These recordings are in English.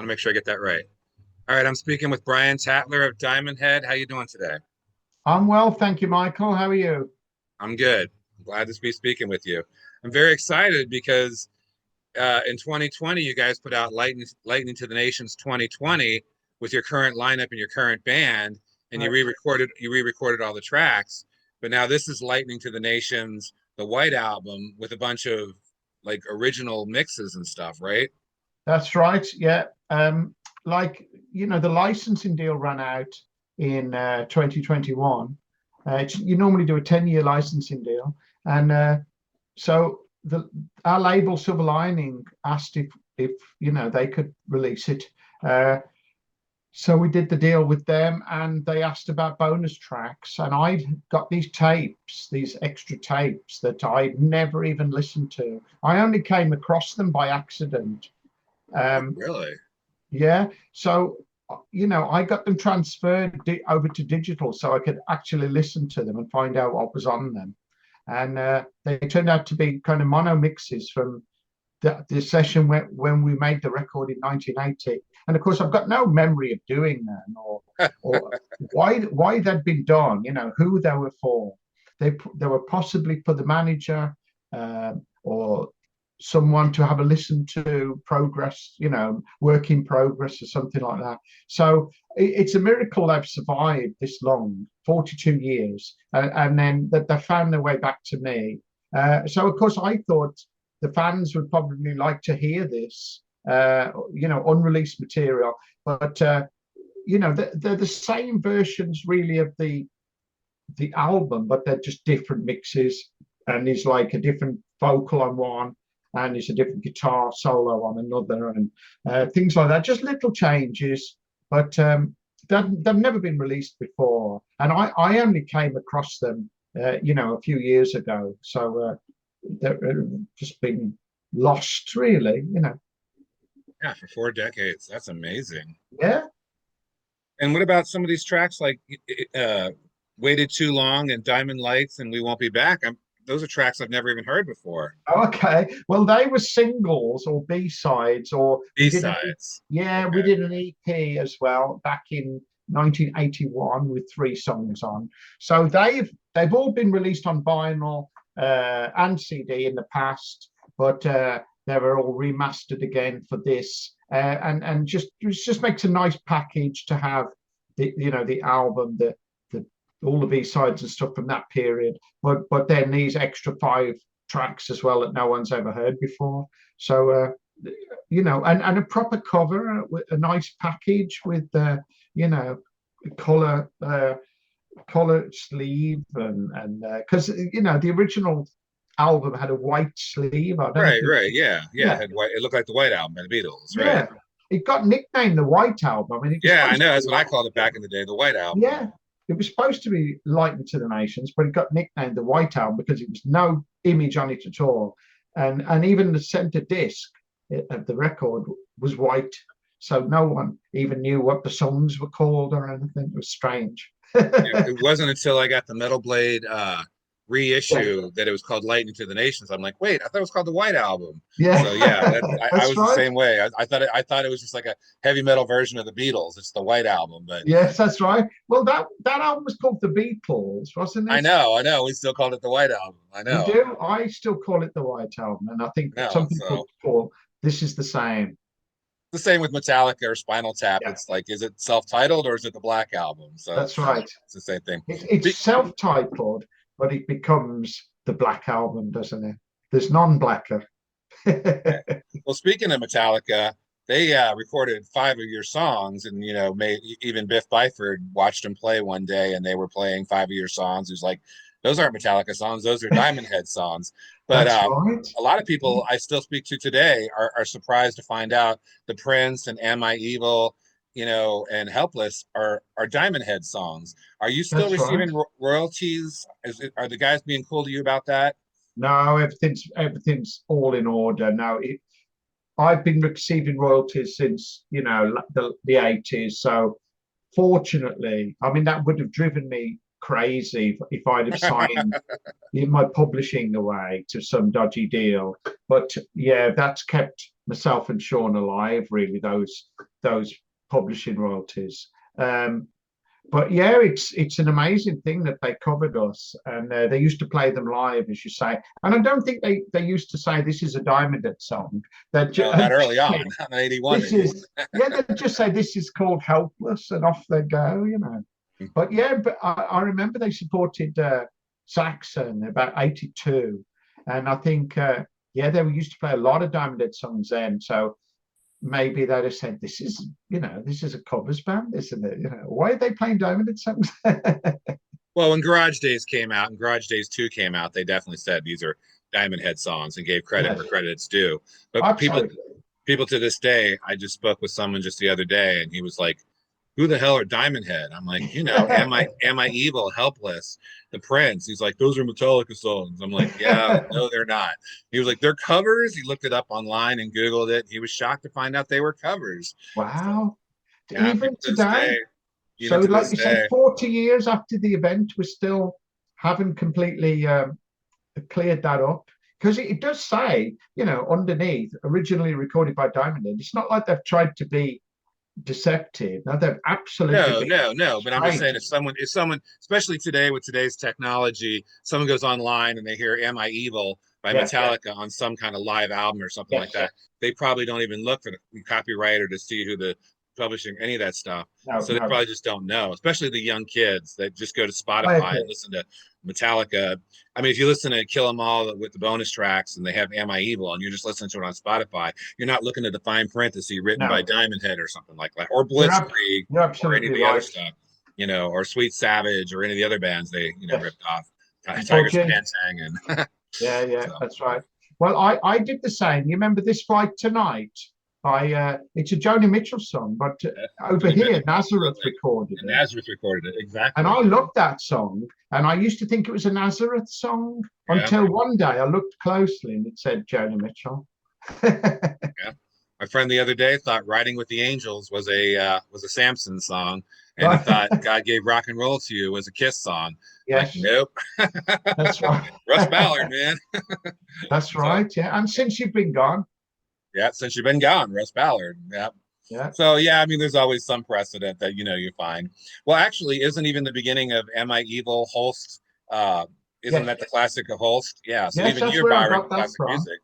make sure I get that right. All right, I'm speaking with Brian Tattler of Diamond Head. How you doing today? I'm well, thank you, Michael. How are you? I'm good. I'm glad to be speaking with you. I'm very excited because in 2020, you guys put out Lightning to the Nations 2020 with your current lineup and your current band, and Right. you re-recorded all the tracks. But now this is Lightning to the Nations, the White Album, with a bunch of like original mixes and stuff, right? That's right. Yeah. The licensing deal ran out in 2021. You normally do a 10-year licensing deal, and so the our label Silver Lining asked if they could release it. Uh, so we did the deal with them, and they asked about bonus tracks, and I got these tapes, these extra tapes that I'd never even listened to. I only came across them by accident. Oh, Um, really? yeah, so I got them transferred over to digital, so I could actually listen to them and find out what was on them. And they turned out to be kind of mono mixes from the session when we made the record in 1980. And of course, I've got no memory of doing them or why they'd been done. Who they were for. They were possibly for the manager or someone to have a listen to progress, work in progress or something like that. So it's a miracle they've survived this long, 42 years, and then that they found their way back to me. So of course I thought the fans would probably like to hear this, unreleased material. But they're the same versions really of the album, but they're just different mixes. And there's like a different vocal on one, and there's a different guitar solo on another, and things like that. Just little changes, but they've never been released before. And I only came across them, a few years ago. So they're just been lost, really. Yeah, for 4 decades. That's amazing. Yeah. And what about some of these tracks like uh, Waited Too Long and Diamond Lights and We Won't Be Back? Those are tracks I've never even heard before. Okay. Well, they were singles or B-sides, or B-sides. we Okay. did an EP as well back in 1981 with 3 songs on. So they've all been released on vinyl and CD in the past, but they were all remastered again for this, and just makes a nice package to have the album, the all the B-sides and stuff from that period, but then these extra 5 tracks as well that no one's ever heard before. So and a proper cover, a nice package with color color sleeve, and because the original album had a white sleeve. I don't know if Right, right. Yeah, yeah. yeah, It had white. It looked like the White Album by the Beatles, right? yeah. It got nicknamed the White Album. I mean, it was Yeah, I supposed know. to That's be what I called it back in the day, the White Album. yeah, it was supposed to be Lightened to the Nations, but it got nicknamed the White Album because it was no image on it at all, and even the center disc of the record was white, so no one even knew what the songs were called or anything. It was strange. It wasn't until I got the Metal Blade Yeah, reissue that it was called Lightning to the Nations. I'm like, wait, I thought it was called the White Album. So yeah, yeah, I that's was the right. same way. I thought it was just like a heavy metal version of the Beatles. It's the White Album, but Yes, that's right. Well, that album was called The Beatles, wasn't it? I know. We still called it the White Album. I We know. do. I still call it the White Album, and I think No, some people so call this is the same. the same with Metallica or Spinal Tap. Yeah, It's like, is it self-titled or is it the Black Album? So that's right. it's the same thing. It's self-titled, but it becomes the Black Album, doesn't it? There's non-blacker. Well, speaking of Metallica, they recorded 5 of your songs, and even Biff Byford watched them play one day, and they were playing 5 of your songs. He was like, "Those aren't Metallica songs; those are Diamond Head songs." But That's right. a lot of people I still speak to today are surprised to find out the Prince and "Am I Evil," and "Helpless" are Diamond Head songs. Are you still That's right. receiving royalties? Are the guys being cool to you about that? No, everything's all in order. No, I've been receiving royalties since the 80s. So fortunately, I mean that would have driven me crazy if I'd have signed in my publishing away to some dodgy deal. But yeah, that's kept myself and Sean alive, really, those publishing royalties. But yeah, it's an amazing thing that they covered us, and they used to play them live, as you say. And I don't think they used to say this is a Diamond Head song. No, not early on, not in '81. This is yeah, they just say this is called Helpless, and off they go, you know. But yeah, but I remember they supported Saxon about '82, and I think yeah, they used to play a lot of Diamond Head songs then. So maybe they'd have said, "This is, you know, this is a covers band, isn't it? You know, why are they playing Diamond Head songs?" Well, when Garage Days came out and Garage Days 2 came out, they definitely said these are Diamond Head songs and gave credit Yes, where credit's due. But absolutely. people to this day, I just spoke with someone just the other day, and he was like, "Who the hell are Diamond Head?" I'm like, am I evil, helpless, the Prince? He's like, "Those are Metallica songs." I'm like, "Yeah, no, they're not." He was like, "They're covers." He looked it up online and Googled it. He was shocked to find out they were covers. Wow. Yeah, Even people to this today. day, So, even to like this you say, day. 40 years after the event, we still haven't completely cleared that up. Because it does say, you know, underneath, originally recorded by Diamond Head. It's not like they've tried to be deceptive. No, they've absolutely No, been no, no. But I'm just straight. saying, if someone, especially today with today's technology, someone goes online and they hear "Am I Evil" by Yeah, Metallica on some kind of live album or something like yes. that, they probably don't even look for the copyright or to see who the publishing any of that stuff. No, So they no. probably just don't know. Especially the young kids that just go to I Spotify and agree. listen to Metallica. I mean, if you listen to Kill 'Em All with the bonus tracks and they have "Am I Evil" and you're just listening to it on Spotify, you're not looking at the fine print to see written by No, Diamond Head or something like that, or you're, ab- Blitzkrieg you're or any of absolutely the other right. stuff, or Sweet Savage or any of the other bands they Yes. ripped off. Tigers Budgie. Pantang and Yeah, yeah, so that's right. Well, I did the same. You remember This Flight Tonight? It's a Joni Mitchell song, but over Joni here, Mitchell, Nazareth absolutely. recorded And it. Nazareth recorded it And exactly. I loved that song. And I used to think it was a Nazareth song Yeah, until one day I looked closely and it said Joni Mitchell. yeah. My friend the other day thought "Riding with the Angels" was a Samson song, and he Right. thought "God Gave Rock and Roll to You" was a Kiss song. Like, Yes, nope. that's right. Russ Ballard, man. That's So right. Yeah. And since you've been gone, yeah, since you've been gone, Russ Ballard. Yeah. yeah. So yeah, I mean, there's always some precedent that you find. Well, actually, isn't even the beginning of "Am I Evil" Holst? Isn't Yes. that the classic of Holst? Yeah. So Yes, even that's you're where I borrowing got that classic from. music.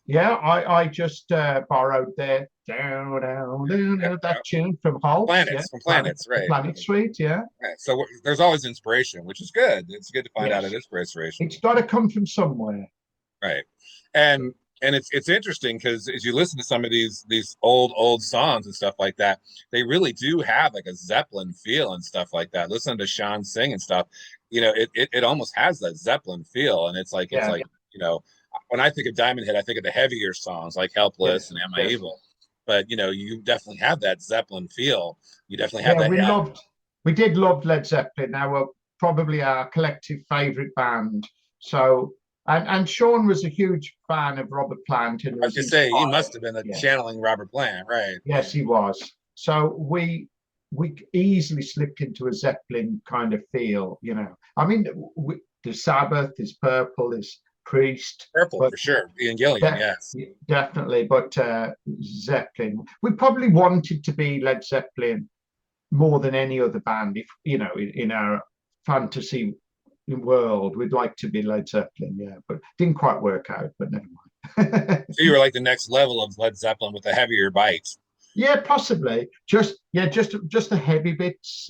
Yeah, I just borrowed their down, down, down, Yeah, down, yeah. that tune from Hulk. Yeah, From Planets, The right? Planet Suite. Yeah, Right. So there's always inspiration, which is good. It's good to find out it yes, is for inspiration, it's got to come from somewhere. right? And it's interesting because as you listen to some of these old songs and stuff like that, they really do have like a Zeppelin feel and stuff like that. Listen to Sean sing and stuff, it almost has that Zeppelin feel, and it's Yeah, like you know when I think of Diamond Head, I think of the heavier songs like "Helpless" yes, and "Am I yes, Evil," but you definitely have that Zeppelin feel. You definitely have yeah. that. We did love Led Zeppelin. They were probably our collective favorite band. So, and Sean was a huge fan of Robert Plant and I was was gonna say he must inspired. have been a Yeah. channeling Robert Plant, right? Yes, he was. So we easily slipped into a Zeppelin kind of feel, you know. I mean, the Sabbath is Purple, is Priest, Purple but for sure. Ian Gillian, de yes. definitely. But Zeppelin, we probably wanted to be Led Zeppelin more than any other band. If you know, in our fantasy world, we'd like to be Led Zeppelin, yeah, but didn't quite work out. But never mind. So you were like the next level of Led Zeppelin with the heavier bites. Yeah, possibly. Just the heavy bits.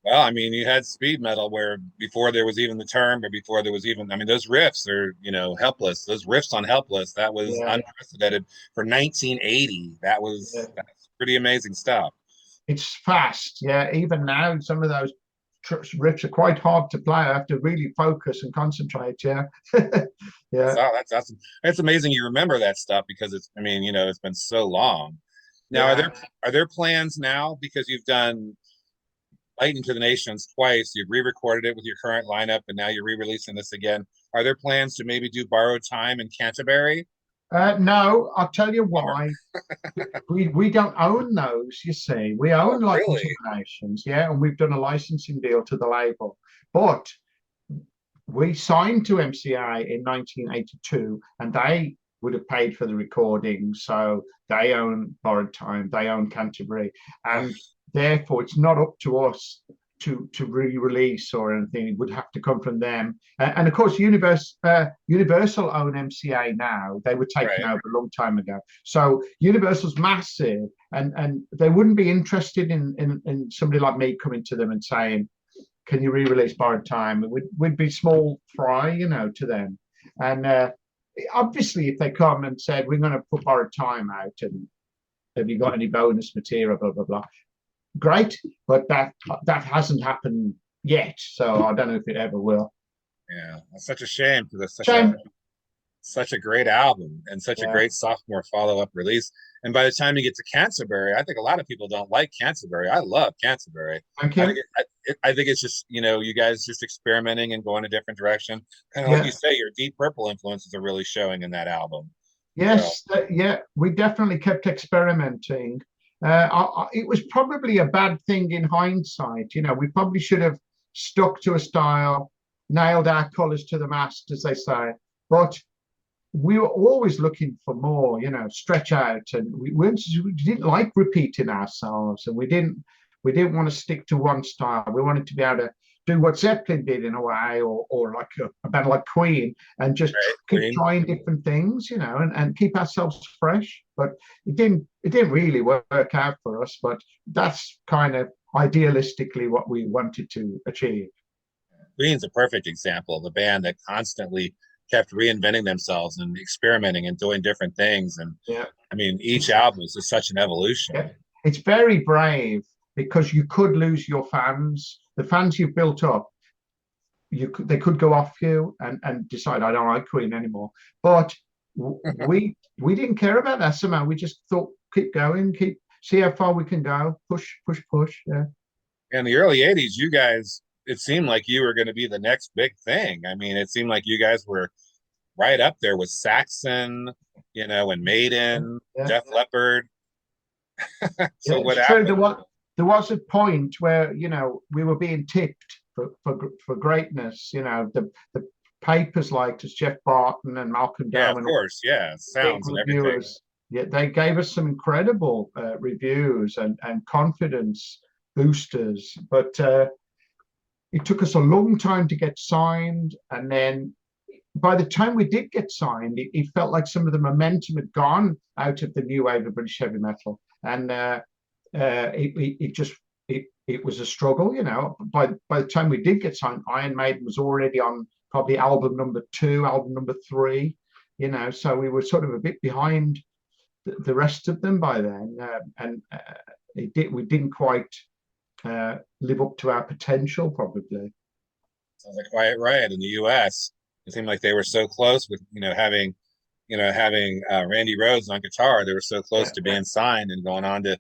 Well, I mean, you had speed metal where before there was even the term, or before there was even, I mean, those riffs are, Helpless. Those riffs on Helpless, that was Yeah, unprecedented for 1980. yeah. That's pretty amazing stuff. It's fast. Yeah, even now, some of those riffs are quite hard to play. I have to really focus and concentrate. Yeah, yeah, That's awesome. It's amazing you remember that stuff because I mean, it's been so long. Now, yeah. are there plans now because you've done Lightning to the Nations twice. You've re-recorded it with your current lineup, and now you're re-releasing this again. Are there plans to maybe do Borrowed Time in Canterbury? No, I'll tell you Bummer. why. We don't own those, you see. We own Oh, Lightning really? to the Nations, yeah, and we've done a licensing deal to the label. But we signed to MCA in 1982, and they would have paid for the recording, so they own Borrowed Time, they own Canterbury, and therefore it's not up to us to re-release or anything. It would have to come from them. And of course, Universal own MCA now. They were taken Right. over a long time ago. So Universal's massive, and they wouldn't be interested in somebody like me coming to them and saying, "Can you re-release Borrowed Time?" We'd be small fry, to them. And obviously, if they come and said, "We're going to put Borrowed Time out, and have you got any bonus material?" Blah blah blah. Great, but that hasn't happened yet, so I don't know if it ever will. Yeah, that's such a shame because it's Shame. such a great album and such a Yeah. great sophomore follow-up release. And by the time you get to Canterbury, I think a lot of people don't like Canterbury. I love Canterbury. Thank I you. think I think it's just you guys just experimenting and going a different direction. Kind of like Yeah. you say, your Deep Purple influences are really showing in that album. So Yes. Yeah. We definitely kept experimenting. It was probably a bad thing in hindsight. We probably should have stuck to a style, nailed our colours to the mast, as they say. But we were always looking for more, stretch out, and we didn't like repeating ourselves, and we didn't want to stick to one style. We wanted to be able to do what Zeppelin did in a way, or like a band like Queen, and just right, keep Queen. trying different things, and keep ourselves fresh. But it didn't really work out for us. But that's kind of idealistically what we wanted to achieve. Queen's a perfect example of a band that constantly kept reinventing themselves and experimenting and doing different things. And Yeah. I mean, each album is just such an evolution. Yeah. It's very brave because you could lose your fans. The fans you've built up, they could go off you and decide I don't like Queen anymore. But we didn't care about that somehow. We just thought keep going, see how far we can go, push, push, push. Yeah. In the early 80s, you guys, it seemed like you were going to be the next big thing. I mean, it seemed like you guys were right up there with Saxon, and Maiden, Yeah. Def Leppard. So Yeah, what it's true. happened? There was a point where we were being tipped for greatness. The papers liked us, Jeff Barton and Malcolm Yeah, of Darwin, course. Yeah, big sounds and everything. reviewers. Yeah, they gave us some incredible reviews and confidence boosters. But it took us a long time to get signed, and then by the time we did get signed, it felt like some of the momentum had gone out of the new wave of British heavy metal, and it was a struggle. By the time we did get signed, Iron Maiden was already on probably album number 2, album number 3. So we were sort of a bit behind the rest of them by then, and we didn't quite live up to our potential, probably. Sounds like Quiet Riot in the U.S. It seemed like they were so close with having Randy Rhoads on guitar. They were so close to being signed and going on to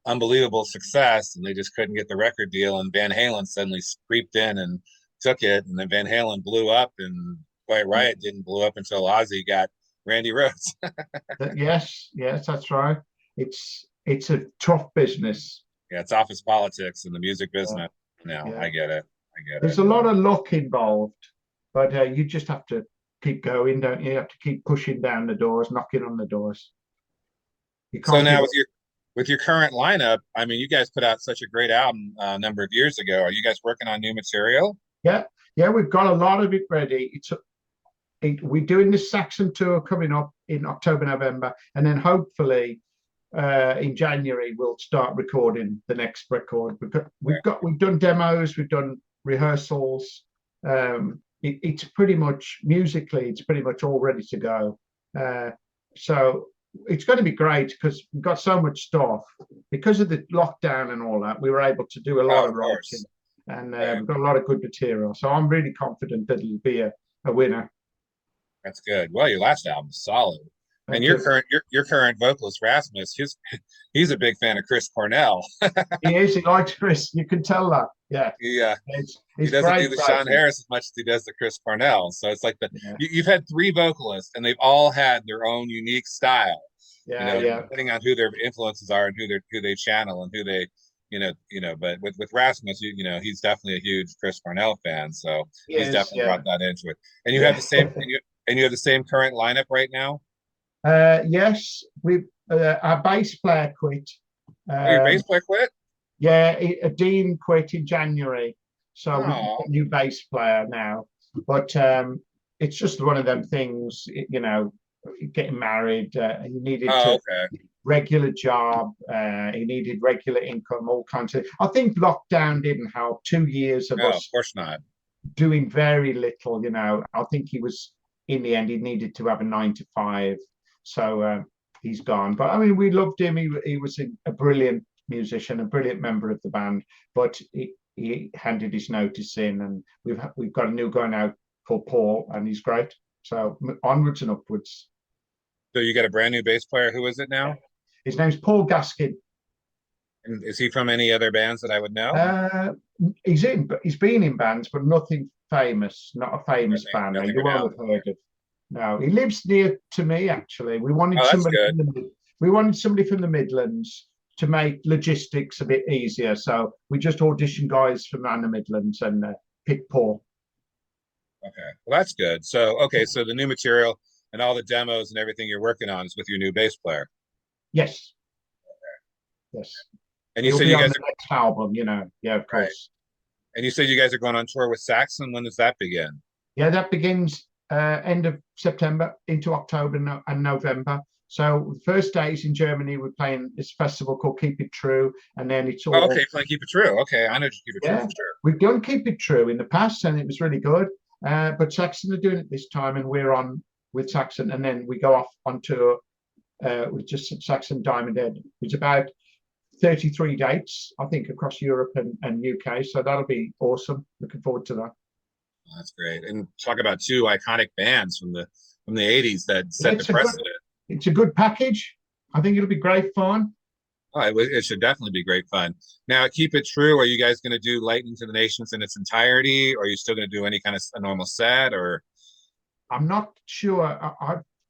unbelievable success, and they just couldn't get the record deal. And Van Halen suddenly creeped in and took it, and then Van Halen blew up, and Quiet Riot didn't blow up until Ozzy got Randy Rhoads. Yes, that's right. It's a tough business. Yeah, it's office politics in the music Yeah. business. No, Yeah. I get it. There's a lot of luck involved, but you just have to keep going, don't you? You have to keep pushing down the doors, knocking on the doors. You So can't now give with up. your current lineup, I mean, you guys put out such a great album a number of years ago. Are you guys working on new material? Yeah, yeah, we've got a lot of it ready. We're doing this Saxon tour coming up in October, November, and then hopefully in January we'll start recording the next record. We've done demos, we've done rehearsals. It's pretty much musically, it's pretty much all ready to go. So it's going to be great because we've got so much stuff. Because of the lockdown and all that, we were able to do a lot Oh, of of writing, course. and Right. we've got a lot of good material. So I'm really confident that it'll be a winner. That's good. Well, your last album's solid. And Thank your you. current vocalist Rasmus, he's a big fan of Chris Cornell. He is. He likes Chris. You can tell that. Yeah, He he's doesn't do great. the Sean Writing. Harris as much as he does the Chris Cornell. So it's like Yeah, you've had 3 vocalists, and they've all had their own unique style. yeah. Depending on who their influences are and who they channel and who they, But with Rasmus, he's definitely a huge Chris Cornell fan, so He he's is. definitely Yeah, brought that into it. And you have yeah. the same, and you have the same current lineup right now. Yes, we our bass player quit. Oh, your bass player quit? Yeah, Dean quit in January, so we've got Oh, a new bass player now. But it's just one of them things, getting married. He needed oh, to okay. regular job. He needed regular income, all kinds of. I think lockdown didn't help. 2 years of No, of us course not. doing very little. I think he was in the end. He needed to have a 9 to 5, so he's gone. But I mean, we loved him. He was a brilliant musician, a brilliant member of the band. But he handed his notice in, and we've got a new guy now called Paul, and he's great. So onwards and upwards. So you got a brand new bass player. Who is it Yeah. now? His name's Paul Gaskin. And is he from any other bands that I would know? Uh, he's been in bands, but nothing famous, not a famous band. Now Nothing you won't renowned. have heard of. No, he lives near to me actually. Oh, that's good. We wanted somebody from the Midlands to make logistics a bit easier. So we just auditioned guys from around the Midlands and picked Paul. Okay. Well, that's good. So, okay, so the new material and all the demos and everything you're working on is with your new bass player. Yes, yes. And you He'll said be you on guys the next album, Yeah, of right. course. And you said you guys are going on tour with Saxon. When does that begin? Yeah, that begins end of September into October and November. So the first days in Germany, we're playing this festival called Keep It True, and then it's Oh, all okay, playing Keep It True. Okay, I know Keep It True yeah. for sure. We've done Keep It True in the past, and it was really good. But Saxon are doing it this time, and we're on with Saxon, and then we go off on tour with just Saxon Diamond Head. It's about 33 dates, I think, across Europe and UK. So that'll be awesome. Looking forward to that. Oh, that's great. And talk about two iconic bands from the 80s that Yeah, set the precedent. It's a good package. I think it'll be great fun. Oh, it should definitely be great fun. Now, Keep It True. Are you guys going to do Lightning to the Nations in its entirety? Or are you still going to do any kind of a normal set? Or I'm not sure.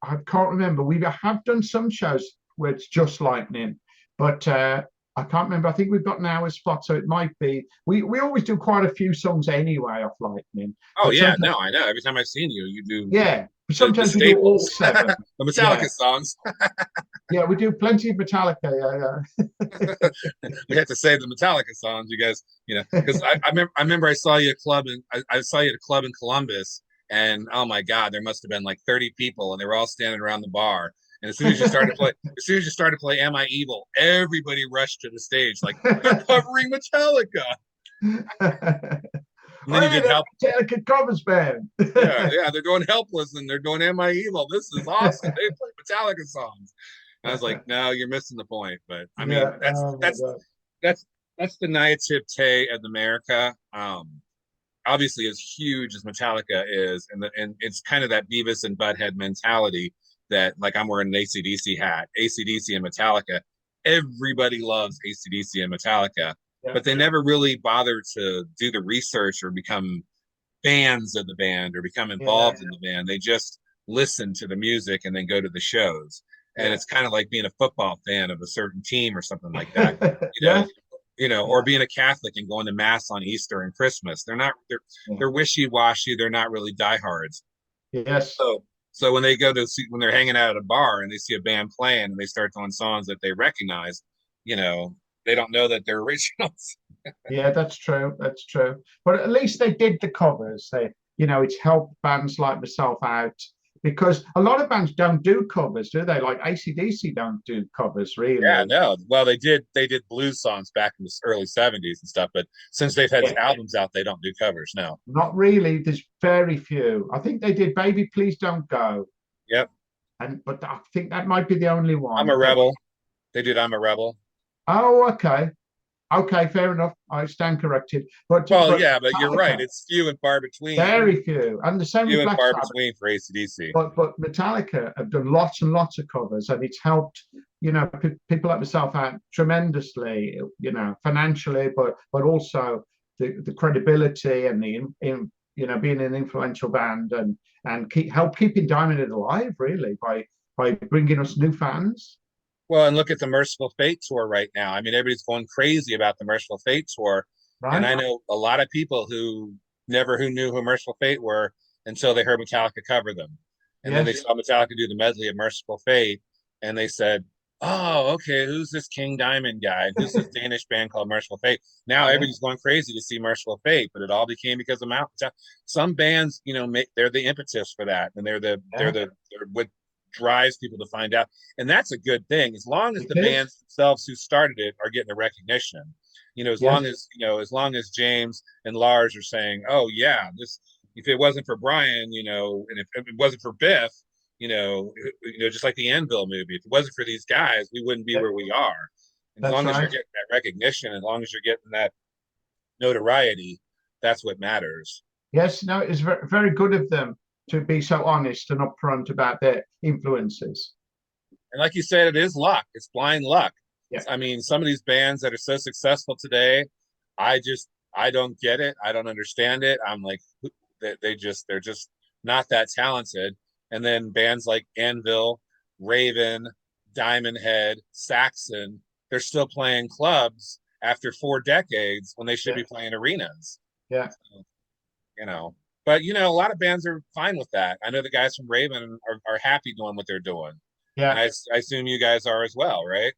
I can't remember. We have done some shows where it's just lightning, but I can't remember. I think we've got an hour spot, so it might be. We always do quite a few songs anyway off lightning. oh But yeah, no, I know. Every time I've seen you, you do yeah, but the sometimes we do all staples, seven. the Metallica Yeah, songs. yeah, we do plenty of Metallica. Yeah, We have to say the Metallica songs, you guys. Because I remember I saw you at a club and I saw you at a club in Columbus, and oh my God, there must have been like 30 people, and they were all standing around the bar. And as soon as you started to play "Am I Evil," everybody rushed to the stage like they're covering Metallica. yeah. And Oh then you yeah, did help. Metallica covers band. Yeah, they're doing "Helpless" and they're doing "Am I Evil." This is awesome. They play Metallica songs. And I was like, no, you're missing the point. But I mean, Yeah. Oh my God. that's that's the naivete of America. Obviously, as huge as Metallica is, and it's kind of that Beavis and Butthead mentality that, like, I'm wearing an AC/DC hat, AC/DC and Metallica. Everybody loves AC/DC and Metallica, Yeah. but they never really bother to do the research or become fans of the band or become Yeah. involved in the band. They just listen to the music and then go to the shows. And Yeah. it's kind of like being a football fan of a certain team or something like that. You Yeah. know, or being a Catholic and going to mass on Easter and Christmas. They're wishy-washy. They're not really diehards. Yes. So when they go to see, when they're hanging out at a bar and they see a band playing and they start doing songs that they recognize, they don't know that they're originals. Yeah, that's true. That's true. But at least they did the covers. It's helped bands like myself out because a lot of bands don't do covers, do they? Like AC/DC don't do covers Yeah, really. no. Well, they did blues songs back in the early 70s and stuff, but since they've had Yeah, albums out, they don't do covers now. not really. There's very few. I think they did Baby Please Don't Go. Yep. But I think that might be the only I'm one. a Rebel. They did I'm a Rebel. Oh, okay. Okay, fair enough. I stand corrected. Well, But yeah, but you're right. Metallica, It's few and far between. very few. And the same with Few and Black far Sabbath. between for AC/DC. But Metallica have done lots and lots of covers, and it's helped people like myself out tremendously, financially, but also the credibility and being an influential band and help keeping Diamond Head alive really by bringing us new fans. Well, and look at the Merciful Fate tour right now. I mean, everybody's going crazy about the Merciful Fate tour, and Right? I know a lot of people who knew who Merciful Fate were until they heard Metallica cover them. And then they Yes. saw Metallica do the medley of Merciful Fate, and they said, "Oh, okay, who's this King Diamond guy? Who's this Danish band called Merciful Fate?" Now Yeah. everybody's going crazy to see Merciful Fate, but it all became because of Mountain. Some bands, they're the impetus for that, and they're what drives people to find out, and that's a good thing as long as It the is. bands themselves who started it are getting the recognition. Yes. As long as James and Lars are saying, "Oh yeah, this." If it wasn't for Brian, and if it wasn't for Biff, just like the Anvil movie. If it wasn't for these guys, we wouldn't be where we are. And as That's long as you're right. getting that recognition, as long as you're getting that notoriety, that's what matters. Yes. No, it's very, very good of them to be so honest and upfront about their influences. And like you said, it is luck. It's blind luck. Yeah. I mean, some of these bands that are so successful today, I don't get it. I don't understand it. I'm like, they're just not that talented. And then bands like Anvil, Raven, Diamond Head, Saxon, they're still playing clubs after 4 decades when they should Yeah. be playing arenas. Yeah. So, but a lot of bands are fine with that. I know the guys from Raven are happy doing what they're doing, and Yeah. I assume you guys are as well, right?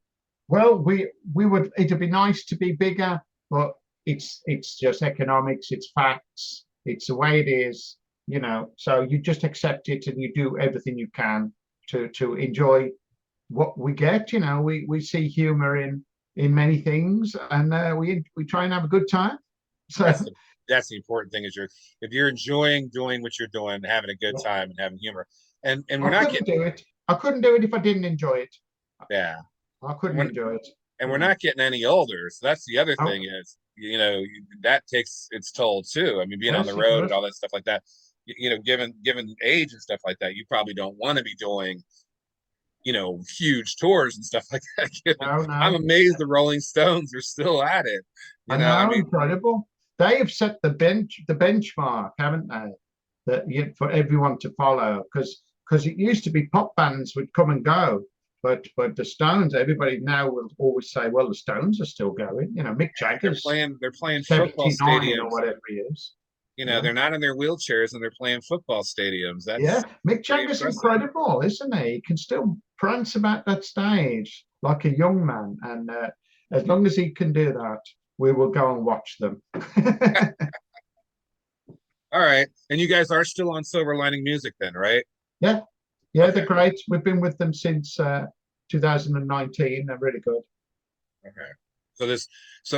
Well, we would. It'd be nice to be bigger, but it's just economics. It's facts. It's the way it is. So you just accept it and you do everything you can to enjoy what we get. We see humor in many things, and we try and have a good time. So That's the that's the important thing is if you're enjoying doing what you're doing, having a good time and having humor, and we're I not couldn't getting do it. I couldn't do it if I didn't enjoy it. yeah, I and couldn't we're, enjoy it. and You we're know. not getting any older. So that's the other Oh, thing is that takes its toll too. I mean, being on the yes, it road and does. all that stuff like that. Given age and stuff like that, you probably don't want to be doing huge tours and stuff like that. No, I'm no. amazed the Rolling Stones are still at it. I I know, mean, incredible. They have set the benchmark, haven't they? For everyone to follow, because it used to be pop bands would come and go, but the Stones, everybody now will always say, well, the Stones are still going. Mick they're Jagger's playing they're playing football 79 or stadiums. whatever he is. They're not in their wheelchairs and they're playing football stadiums. Yeah, That's Mick pretty Jagger's impressive. incredible, isn't he? He can still prance about that stage like a young man, and as long as he can do that, we will go and watch them. All right. And you guys are still on Silver Lining Music then, right? Yeah, yeah, they're Okay. great. We've been with them since 2019. They're really good. Okay.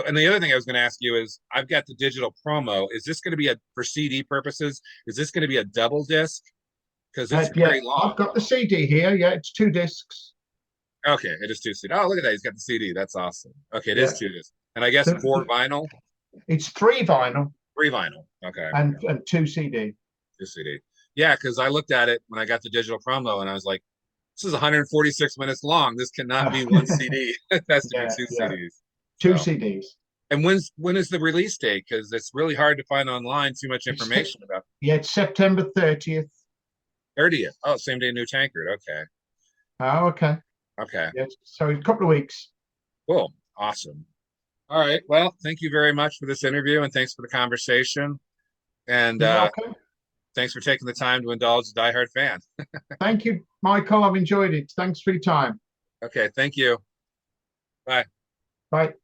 And the other thing I was going to ask you is I've got the digital promo. Is this going to be for CD purposes? Is this going to be a double disc? Because it's Yeah, very long. I've got the CD here. Yeah, it's 2 discs. Okay, it is 2 CD. Oh, look at that. He's got the CD. That's awesome. Okay, it is Yeah, 2 discs. And I guess so 4 vinyl, it's 3 vinyl 3 vinyl. Okay. and 2 CD. 2 CD. Yeah, because I looked at it when I got the digital promo and I was like, this is 146 minutes long. This cannot be one CD. It has to be Yeah, two yeah, CDs. two So, CDs. and when is the release date? Because it's really hard to find online too much It's information about yeah, it's September 30th. 30th. Oh, same day New Tankard. Okay. Oh, okay. Okay. Yes, so a couple of weeks. Cool. Awesome. All right. Well, thank you very much for this interview and thanks for the conversation. And You're welcome. thanks for taking the time to indulge a diehard fan. Thank you, Michael. I've enjoyed it. Thanks for your time. Okay. Thank you. Bye. Bye.